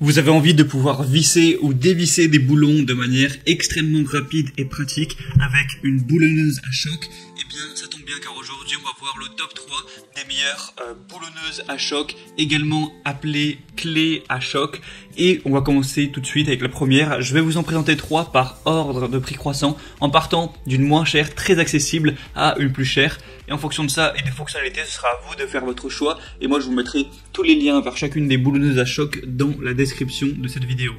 Vous avez envie de pouvoir visser ou dévisser des boulons de manière extrêmement rapide et pratique avec une boulonneuse à choc. Eh bien, ça tombe bien car aujourd'hui, on va voir le top 3 des meilleures boulonneuses à choc, également appelées clés à choc. Et on va commencer tout de suite avec la première. Je vais vous en présenter 3 par ordre de prix croissant, en partant d'une moins chère, très accessible, à une plus chère. Et en fonction de ça et des fonctionnalités, ce sera à vous de faire votre choix. Et moi, je vous mettrai tous les liens vers chacune des boulonneuses à choc dans la description de cette vidéo.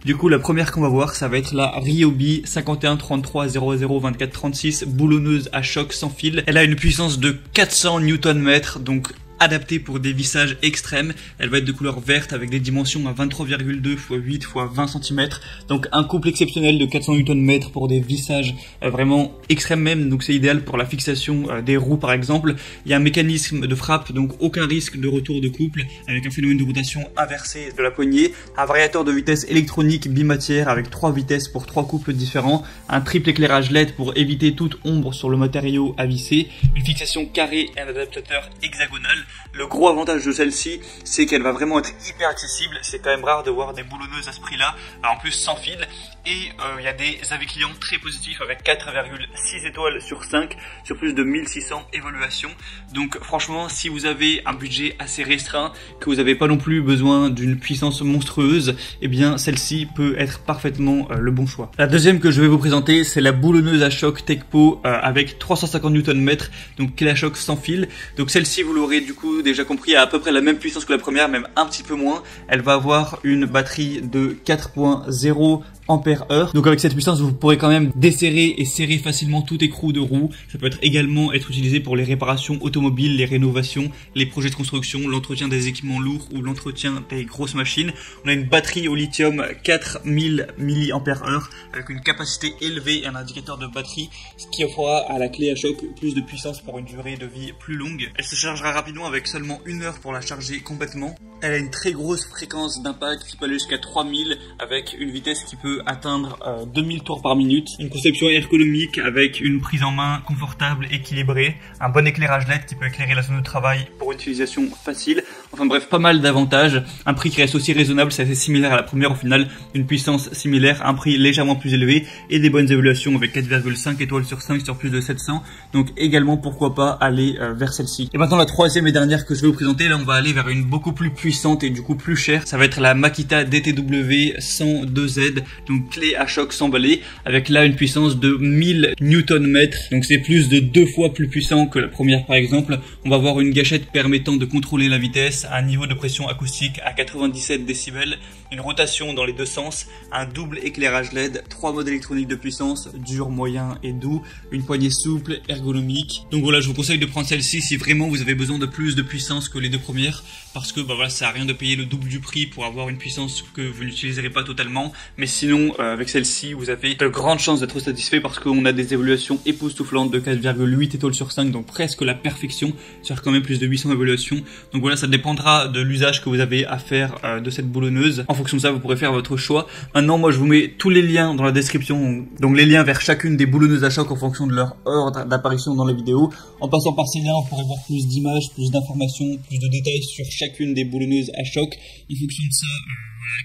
Du coup, la première qu'on va voir, ça va être la Ryobi 51 33 00 24 36 boulonneuse à choc sans fil. Elle a une puissance de 400 Nm, donc adaptée pour des vissages extrêmes. Elle va être de couleur verte avec des dimensions à 23,2 x 8 x 20 cm. Donc un couple exceptionnel de 400 Nm pour des visages vraiment extrêmes même. Donc c'est idéal pour la fixation des roues par exemple. Il y a un mécanisme de frappe, donc aucun risque de retour de couple avec un phénomène de rotation inversé de la poignée. Un variateur de vitesse électronique bimatière avec 3 vitesses pour 3 couples différents. Un triple éclairage LED pour éviter toute ombre sur le matériau à visser. Une fixation carrée et un adaptateur hexagonal. Le gros avantage de celle-ci, c'est qu'elle va vraiment être hyper accessible. C'est quand même rare de voir des boulonneuses à ce prix-là, en plus sans fil. Et il y a des avis clients très positifs avec 4,6 étoiles sur 5 sur plus de 1600 évaluations. Donc franchement, si vous avez un budget assez restreint, que vous n'avez pas non plus besoin d'une puissance monstrueuse, eh bien celle-ci peut être parfaitement le bon choix. La deuxième que je vais vous présenter, c'est la boulonneuse à choc Tekpo avec 350 Nm, donc clé à choc sans fil. Donc celle-ci, vous l'aurez du coup déjà compris, a à peu près la même puissance que la première, même un petit peu moins. Elle va avoir une batterie de 4,0 ampères-heure. Donc avec cette puissance, vous pourrez quand même desserrer et serrer facilement tout écrou de roue. Ça peut également être utilisé pour les réparations automobiles, les rénovations, les projets de construction, l'entretien des équipements lourds ou l'entretien des grosses machines. On a une batterie au lithium 4000 mAh avec une capacité élevée et un indicateur de batterie, ce qui offrira à la clé à choc plus de puissance pour une durée de vie plus longue. Elle se chargera rapidement avec seulement 1 heure pour la charger complètement. Elle a une très grosse fréquence d'impact qui peut aller jusqu'à 3000 avec une vitesse qui peut atteindre 2000 tours par minute. Une conception ergonomique avec une prise en main confortable, équilibrée, un bon éclairage LED qui peut éclairer la zone de travail pour une utilisation facile. Enfin bref, pas mal d'avantages. Un prix qui reste aussi raisonnable, c'est assez similaire à la première au final. Une puissance similaire, un prix légèrement plus élevé et des bonnes évaluations avec 4,5 étoiles sur 5 sur plus de 700. Donc également pourquoi pas aller vers celle-ci. Et maintenant la troisième et dernière que je vais vous présenter, là on va aller vers une beaucoup plus puissante et du coup plus chère. Ça va être la Makita DTW 102Z. Donc clé à choc sans balai avec là une puissance de 1000 Nm, donc c'est plus de 2 fois plus puissant que la première par exemple. On va avoir une gâchette permettant de contrôler la vitesse, un niveau de pression acoustique à 97 décibels, une rotation dans les deux sens, un double éclairage LED, 3 modes électroniques de puissance, dur, moyen et doux, une poignée souple, ergonomique. Donc voilà, je vous conseille de prendre celle-ci si vraiment vous avez besoin de plus de puissance que les deux premières, parce que bah voilà, ça n'a rien de payer le double du prix pour avoir une puissance que vous n'utiliserez pas totalement. Mais sinon, avec celle-ci, vous avez de grandes chances d'être satisfait parce qu'on a des évaluations époustouflantes de 4,8 étoiles sur 5, donc presque la perfection, sur quand même plus de 800 évaluations. Donc voilà, ça dépendra de l'usage que vous avez à faire de cette boulonneuse. En fonction de ça, vous pourrez faire votre choix. Maintenant, moi, je vous mets tous les liens dans la description, donc les liens vers chacune des boulonneuses à choc en fonction de leur ordre d'apparition dans la vidéo. En passant par ces liens, vous pourrez voir plus d'images, plus d'informations, plus de détails sur chacune des boulonneuses à choc. En fonction de ça,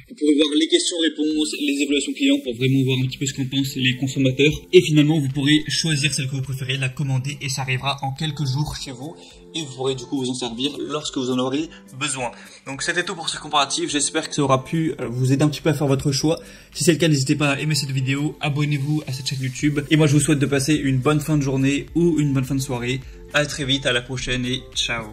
vous pourrez voir les questions-réponses, les évaluations clients pour vraiment voir un petit peu ce qu'en pensent les consommateurs. Et finalement, vous pourrez choisir celle que vous préférez, la commander et ça arrivera en quelques jours chez vous. Et vous pourrez du coup vous en servir lorsque vous en aurez besoin. Donc c'était tout pour ce comparatif. J'espère que ça aura pu vous aider un petit peu à faire votre choix. Si c'est le cas, n'hésitez pas à aimer cette vidéo, abonnez-vous à cette chaîne YouTube. Et moi, je vous souhaite de passer une bonne fin de journée ou une bonne fin de soirée. À très vite, à la prochaine et ciao.